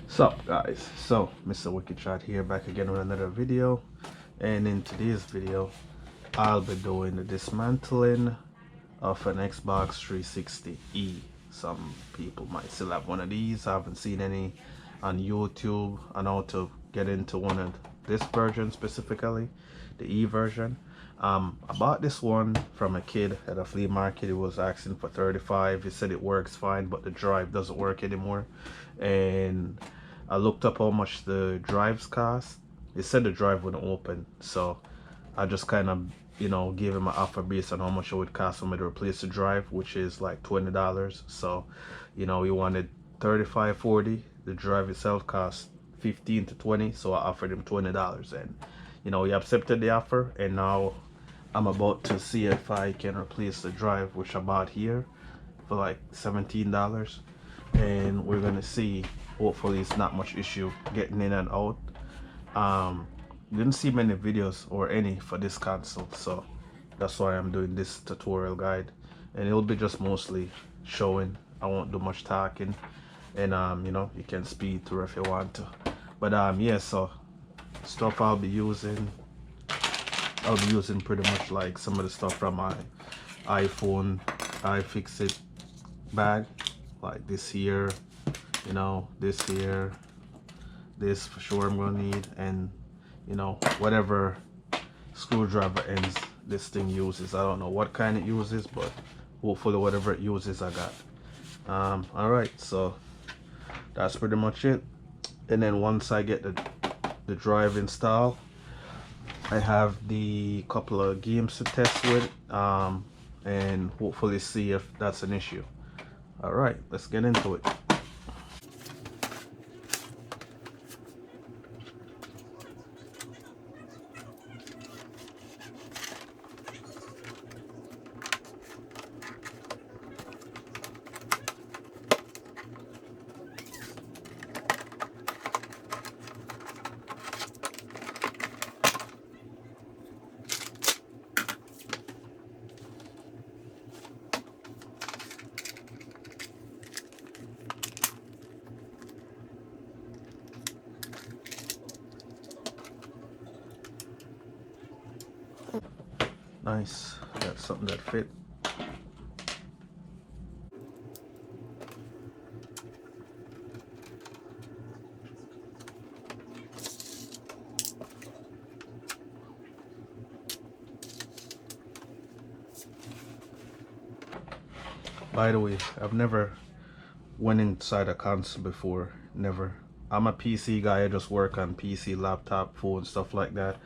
Sup guys, so Mr. Wicked Shot here, back again with another video. And in today's video I'll be doing the dismantling of an Xbox 360E. Some people might still have one of these. I haven't seen any on YouTube on how to get into one of this version, specifically the E version. I bought this one from a kid at a flea market. He was asking for 35. He said it works fine, but the drive doesn't work anymore. And I looked up how much the drives cost. It said the drive wouldn't open, so I just kind of, gave him an offer based on how much it would cost for me to replace the drive, which is like $20. So, he wanted 35, 40. The drive itself cost 15 to 20, so I offered him $20, and he accepted the offer. And now I'm about to see if I can replace the drive, which I bought here for like $17, and we're gonna see. Hopefully it's not much issue getting in and out. Didn't see many videos or any for this console, so that's why I'm doing this tutorial guide, and it'll be just mostly showing. I won't do much talking, and you can speed through if you want to. But yeah, so stuff I'll be using pretty much like some of the stuff from my iPhone iFixit bag, like this here, this here, this for sure I'm gonna need, and whatever screwdriver ends this thing uses. I don't know what kind it uses, but hopefully whatever it uses I got. All right, so that's pretty much it. And then once I get the drive installed, I have the couple of games to test with, and hopefully see if that's an issue. All right, let's get into it. Nice, got something that fit. By the way, I've never went inside a console before. Never. I'm a PC guy. I just work on PC, laptop, phone, stuff like that.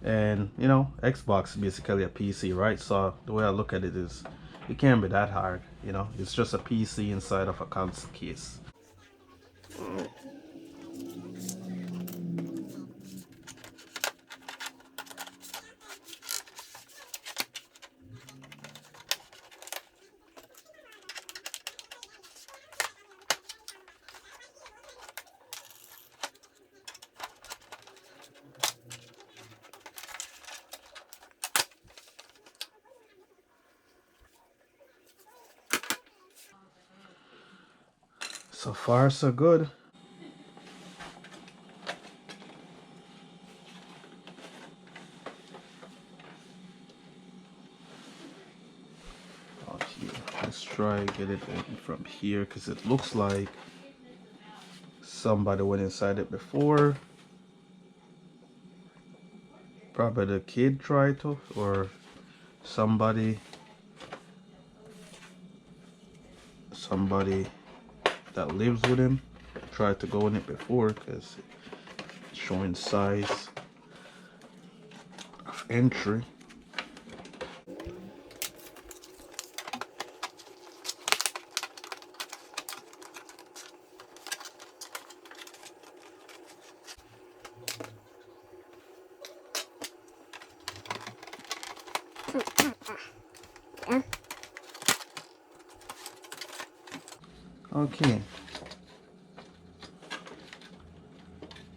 And Xbox is basically a PC, right? So the way I look at it is, it can't be that hard. It's just a PC inside of a console case. So far, so good. Okay, let's try get it in from here, because it looks like somebody went inside it before. Probably the kid tried to, or somebody that lives with him tried to go in it before, because it's showing size of entry. Okay,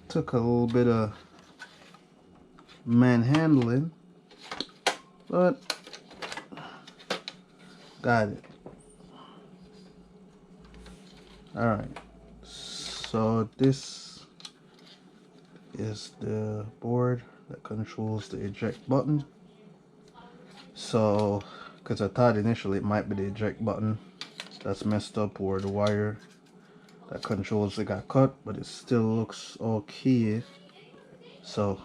took a little bit of manhandling, but got it. All right, So this is the board that controls the eject button. So because I thought initially it might be the eject button that's messed up, or the wire that controls it got cut, but it still looks okay. So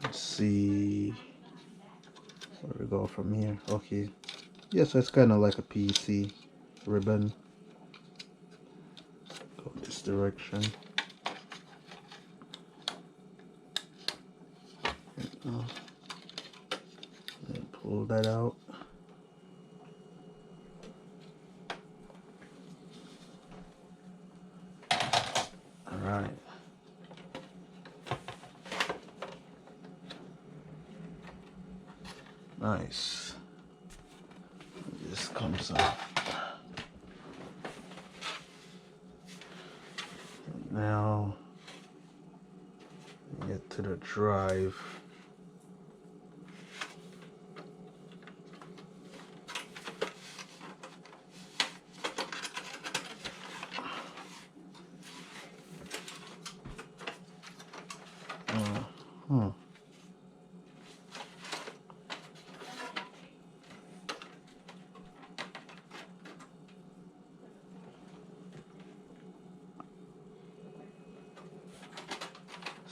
let's see where we go from here. Okay, yeah, so it's kind of like a PC ribbon. Go this direction. And pull that out. All right. Nice. This comes up. Now get to the drive.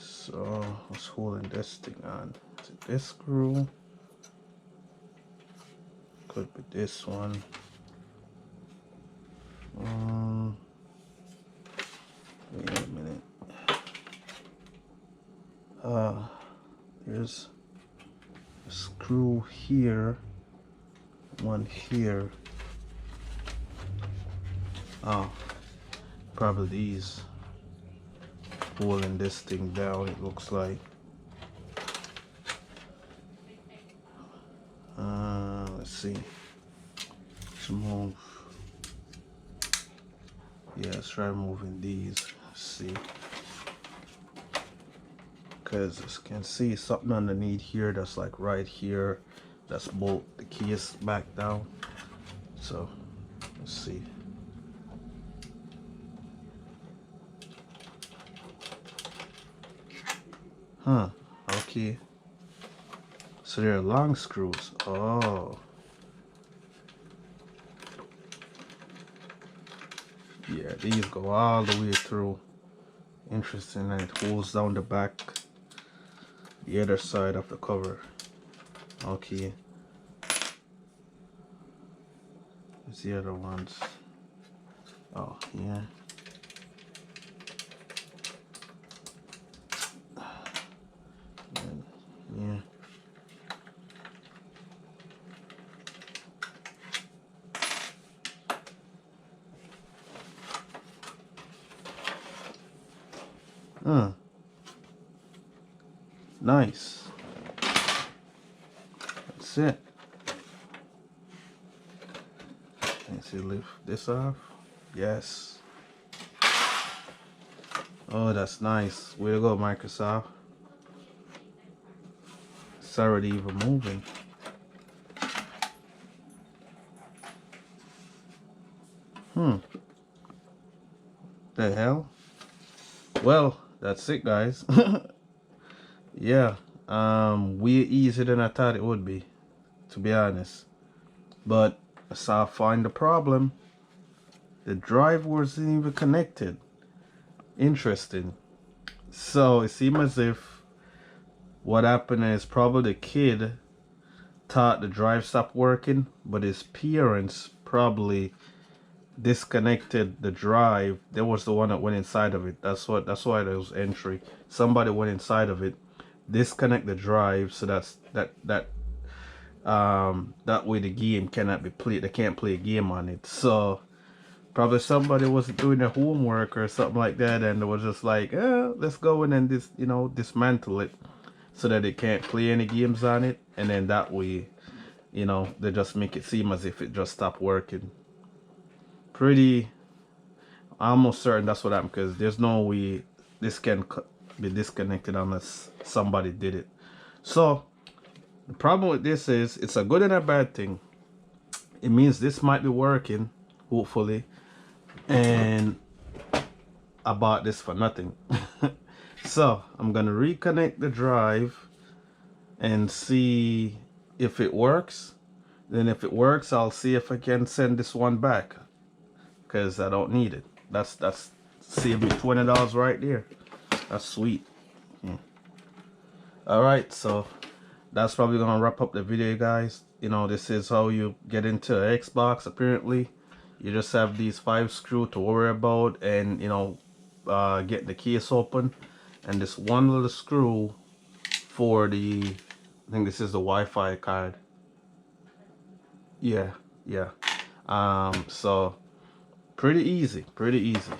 So what's holding this thing on? Is it this screw? Could be this one. Wait a minute. There's a screw here, one here. Oh, probably these holding this thing down, it looks like. Let's see. Let's move. Yeah, let's try moving these. Let's see. Because you can see something underneath here that's like right here. That's bolt the keys back down. So let's see. Okay. So they're long screws. Oh. Yeah, these go all the way through. Interesting, and it holds down the back, the other side of the cover. Okay. There's the other ones. Oh, yeah. Yeah. Nice. That's it. Let's see, lift this off. Yes. Oh, that's nice. Way to go, Microsoft. It's already even moving. The hell? Well, that's it, guys. Yeah. Way easier than I thought it would be, to be honest. But I saw find the problem. The drive wasn't even connected. Interesting. So it seemed as if what happened is probably the kid thought the drive stopped working, but his parents probably disconnected the drive. There was the one that went inside of it. That's why there was entry. Somebody went inside of it, disconnect the drive, so that way the game cannot be played. They can't play a game on it. So probably somebody wasn't doing their homework or something like that, and they was just like, let's go in and dismantle it so that they can't play any games on it, and then that way, they just make it seem as if it just stopped working. I'm almost certain that's what happened, because there's no way this can be disconnected unless somebody did it. So the problem with this is it's a good and a bad thing. It means this might be working, hopefully, and I bought this for nothing. So I'm gonna reconnect the drive and see if it works. Then if it works, I'll see if I can send this one back, because I don't need it. That's saved me $20 right there. That's sweet. Yeah. All right, so that's probably gonna wrap up the video, guys. You know, this is how you get into Xbox. Apparently you just have these 5 screws to worry about, and you know, get the case open, and this one little screw for the, I think this is the Wi-Fi card. Yeah, yeah. So pretty easy, pretty easy.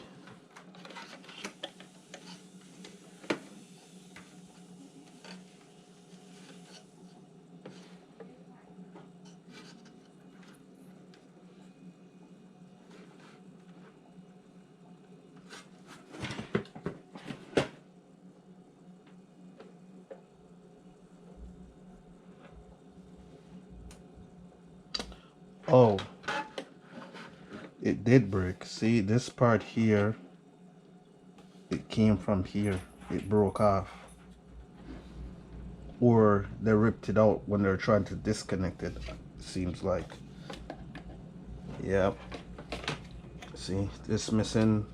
Oh, it did break. See, this part here, it came from here. It broke off. Or they ripped it out when they're trying to disconnect it, seems like. Yep. See, this missing,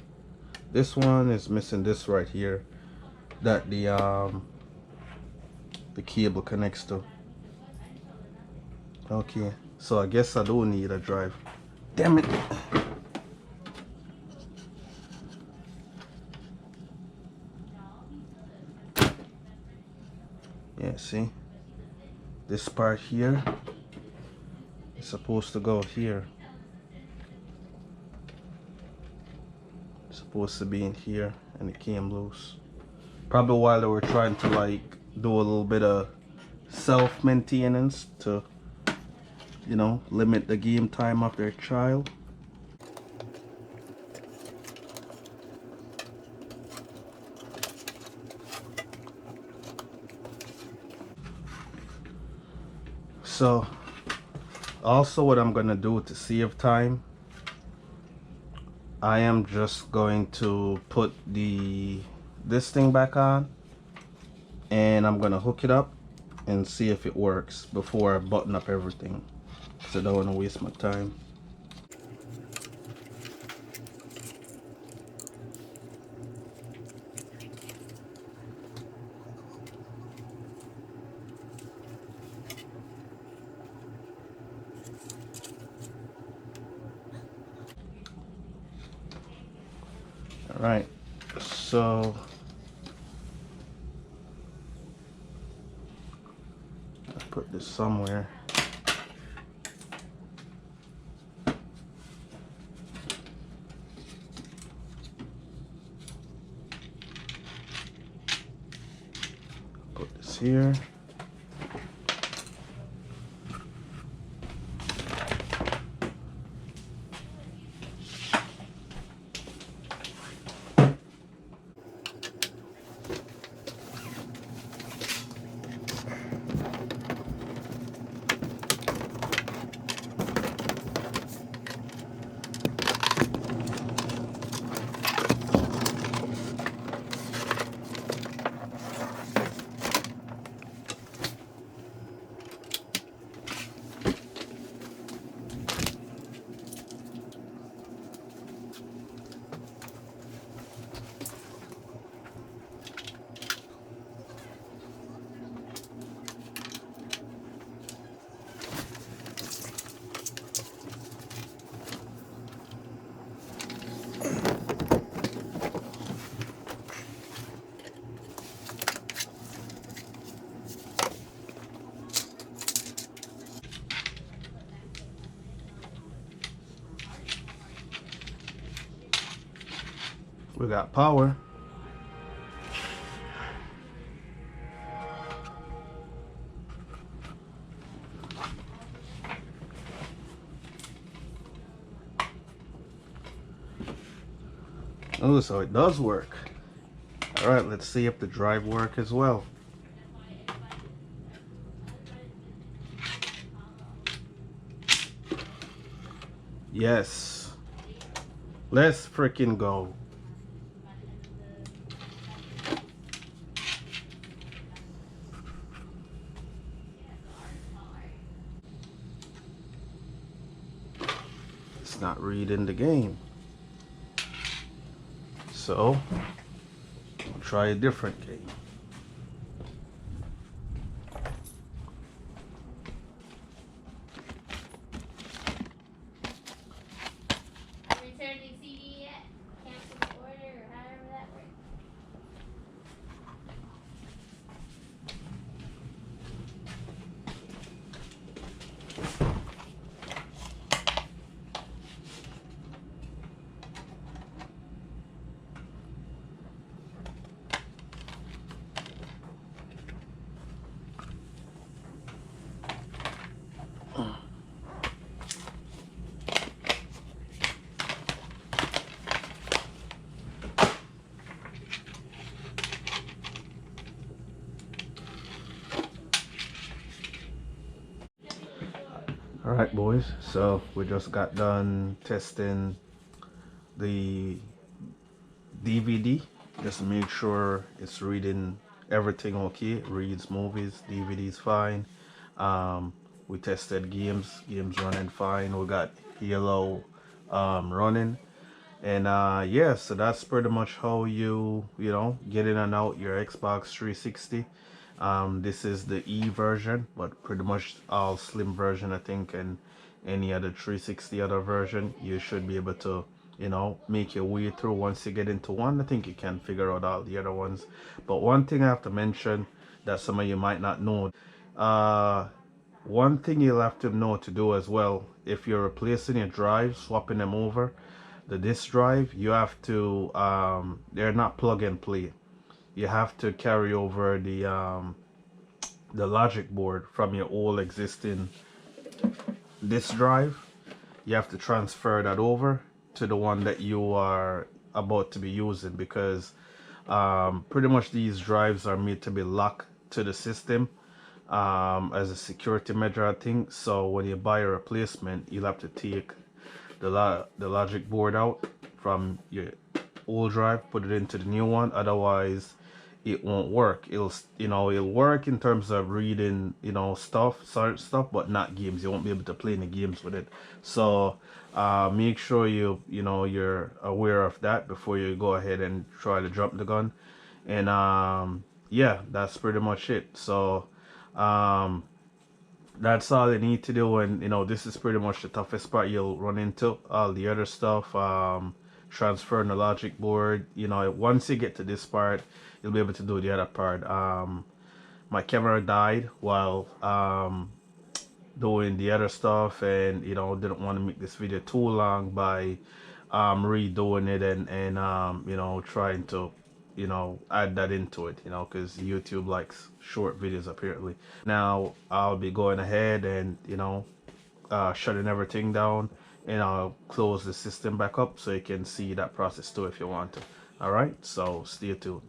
this one is missing this right here that the cable connects to. Okay, so I guess I do need a drive. Damn it. Yeah, see, this part here is supposed to go here. It's supposed to be in here, and it came loose. Probably while they were trying to like do a little bit of self-maintenance to, you know, limit the game time of their child. So also what I'm gonna do to save time, I am just going to put this thing back on, and I'm gonna hook it up and see if it works before I button up everything, because I don't want to waste my time. All right, so I put this somewhere. Put this here. We got power. Oh, so it does work. All right, let's see if the drive works as well. Yes. Let's freaking go. It's not reading the game. So, we'll try a different game. Alright boys, so we just got done testing the DVD just to make sure it's reading everything okay. It reads movies, DVD's fine. We tested games running fine. We got Halo running. And yeah, so that's pretty much how you know, get in and out your Xbox 360. This is the E version, but pretty much all slim version, I think, and any other 360 other version, you should be able to, you know, make your way through. Once you get into one, I think you can figure out all the other ones. But one thing I have to mention that some of you might not know, uh, one thing you'll have to know to do as well, if you're replacing your drive, swapping them over, the disk drive, you have to, they're not plug and play. You have to carry over the logic board from your old existing disk drive. You have to transfer that over to the one that you are about to be using, because pretty much these drives are made to be locked to the system as a security measure, I think. So when you buy a replacement, you'll have to take the logic board out from your old drive, put it into the new one. Otherwise, it won't work. It'll, you know, it'll work in terms of reading, you know, certain stuff, but not games. You won't be able to play any games with it. So make sure you know, you're aware of that before you go ahead and try to jump the gun. And yeah, that's pretty much it. So that's all you need to do. And you know, this is pretty much the toughest part you'll run into. All the other stuff, transferring the logic board, you know, once you get to this part, you'll be able to do the other part. My camera died while doing the other stuff, and you know, didn't want to make this video too long by redoing it and you know, trying to, you know, add that into it, you know, because YouTube likes short videos apparently. Now I'll be going ahead and, you know, shutting everything down, and I'll close the system back up so you can see that process too if you want to. All right, so stay tuned.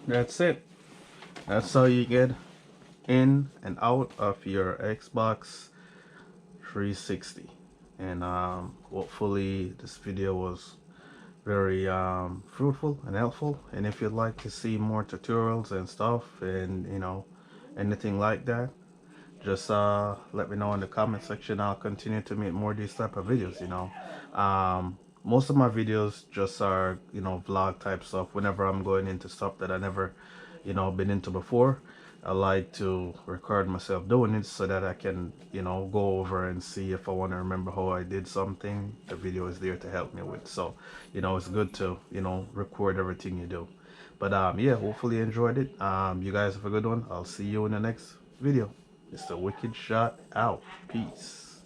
That's it. That's how you get in and out of your Xbox 360. And hopefully this video was very fruitful and helpful. And if you'd like to see more tutorials and stuff, and anything like that, just let me know in the comment section. I'll continue to make more of these type of videos. Most of my videos just are vlog type stuff. Whenever I'm going into stuff that I never been into before, I like to record myself doing it so that I can go over and see if I want to remember how I did something. The video is there to help me with. So it's good to record everything you do. But yeah, hopefully you enjoyed it. You guys have a good one. I'll see you in the next video. It's the Wicked Shot out. Peace.